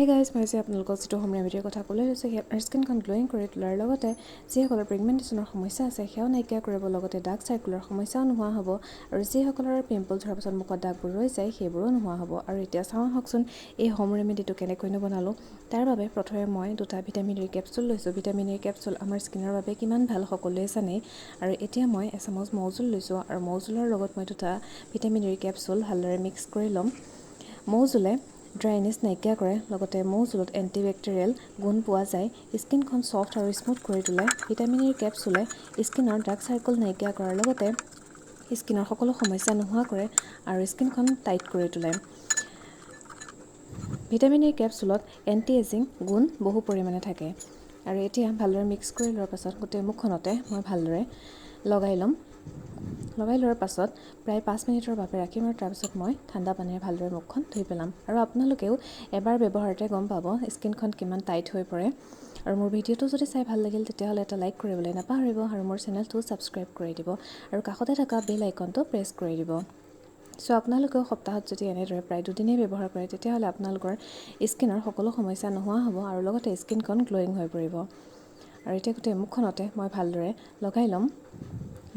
Hey guys, মই যে আপোনালোকক যিটো হোম ৰেমেডিৰ কথা ক'বলৈ লৈছোঁ, সেই আপোনাৰ স্কিনখন গ্ল'য়িং কৰি তোলাৰ লগতে যিসকলৰ পিগমেণ্টেশ্যনৰ সমস্যা আছে সেয়াও নাইকিয়া কৰিব, লগতে ডাৰ্ক চাৰ্কুলাৰ সমস্যাও নোহোৱা হ'ব আৰু যিসকলৰ পিম্পলছ হোৱাৰ পাছত মুখত দাগবোৰ ৰৈ যায় সেইবোৰো নোহোৱা হ'ব। আৰু এতিয়া চাওঁ আহকচোন এই হোম ৰেমেডিটো কেনেকৈনো বনালোঁ। তাৰ বাবে প্ৰথমে মই 2টা ভিটামিন ই কেপচুল লৈছোঁ। ভিটামিন ই কেপচুল আমাৰ স্কিনৰ বাবে কিমান ভাল সকলোৱে জানেই। আৰু এতিয়া মই এচামুচ মৌজোল লৈছোঁ আৰু মৌজোলৰ লগত মই 2টা ভিটামিন ই কেপচুল ভালদৰে মিক্স কৰি ল'ম। মৌজোলে ড্ৰাইনেছ নাইকিয়া কৰে, লগতে মৌজোলত এণ্টিবেক্টেৰিয়েল গুণ পোৱা যায়। স্কিনখন ছফ্ট আৰু স্মুথ কৰি তোলে। ভিটামিন ইৰ কেপচুলে স্কিনৰ ডাৰ্ক চাৰ্কল নাইকিয়া কৰাৰ লগতে স্কিনৰ সকলো সমস্যা নোহোৱা কৰে আৰু স্কিনখন টাইট কৰি তোলে। ভিটামিন ইৰ কেপচুলত এণ্টি এজিং গুণ বহু পৰিমাণে থাকে। আৰু এতিয়া ভালদৰে মিক্স কৰি লোৱাৰ পাছত গোটেই মুখখনতে মই ভালদৰে লগাই ল'ম। লগাই লোৱাৰ পাছত প্ৰায় 5 মিনিটৰ বাবে ৰাখিম আৰু তাৰপিছত মই ঠাণ্ডা পানীৰে ভালদৰে মুখখন ধুই পেলাম। আৰু আপোনালোকেও এবাৰ ব্যৱহাৰতে গম পাব স্কিনখন কিমান টাইট হৈ পৰে। আৰু মোৰ ভিডিঅ'টো যদি চাই ভাল লাগিল তেতিয়াহ'লে এটা লাইক কৰিবলৈ নাপাহৰিব আৰু মোৰ চেনেলটো ছাবস্ক্ৰাইব কৰি দিব আৰু কাষতে থকা বেল আইকনটো প্ৰেছ কৰি দিব। চ' আপোনালোকেও সপ্তাহত যদি এনেদৰে প্ৰায় 2 দিনেই ব্যৱহাৰ কৰে তেতিয়াহ'লে আপোনালোকৰ স্কিনৰ সকলো সমস্যা নোহোৱা হ'ব আৰু লগতে স্কিনখন গ্ল'য়িং হৈ পৰিব। আৰু এতিয়া গোটেই মুখখনতে মই ভালদৰে লগাই ল'ম।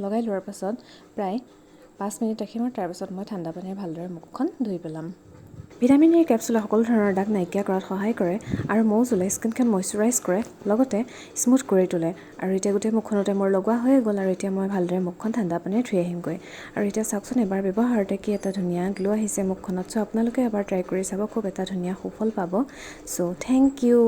লগাই লোৱাৰ পাছত প্ৰায় 5 মিনিট ৰাখিম আৰু তাৰপিছত মই ঠাণ্ডা পানীৰে ভালদৰে মুখখন ধুই পেলাম। ভিটামিন ইৰ কেপচুলে সকলো ধৰণৰ দাগ নাইকিয়া কৰাত সহায় কৰে আৰু মৌজোলে স্কিনখন মইশ্চাৰাইজ কৰে, লগতে স্মুথ কৰি তোলে। আৰু এতিয়া গোটেই মুখখনতে মোৰ লগোৱা হৈ গ'ল আৰু এতিয়া মই ভালদৰে মুখখন ঠাণ্ডা পানীৰে ধুই আহিমগৈ। আৰু এতিয়া চাওকচোন এবাৰ ব্যৱহাৰতে কি এটা ধুনীয়া গ্ল' আহিছে মুখখনত। চ' আপোনালোকে এবাৰ ট্ৰাই কৰি চাব, খুব এটা ধুনীয়া সুফল পাব। চ' থেংক ইউ।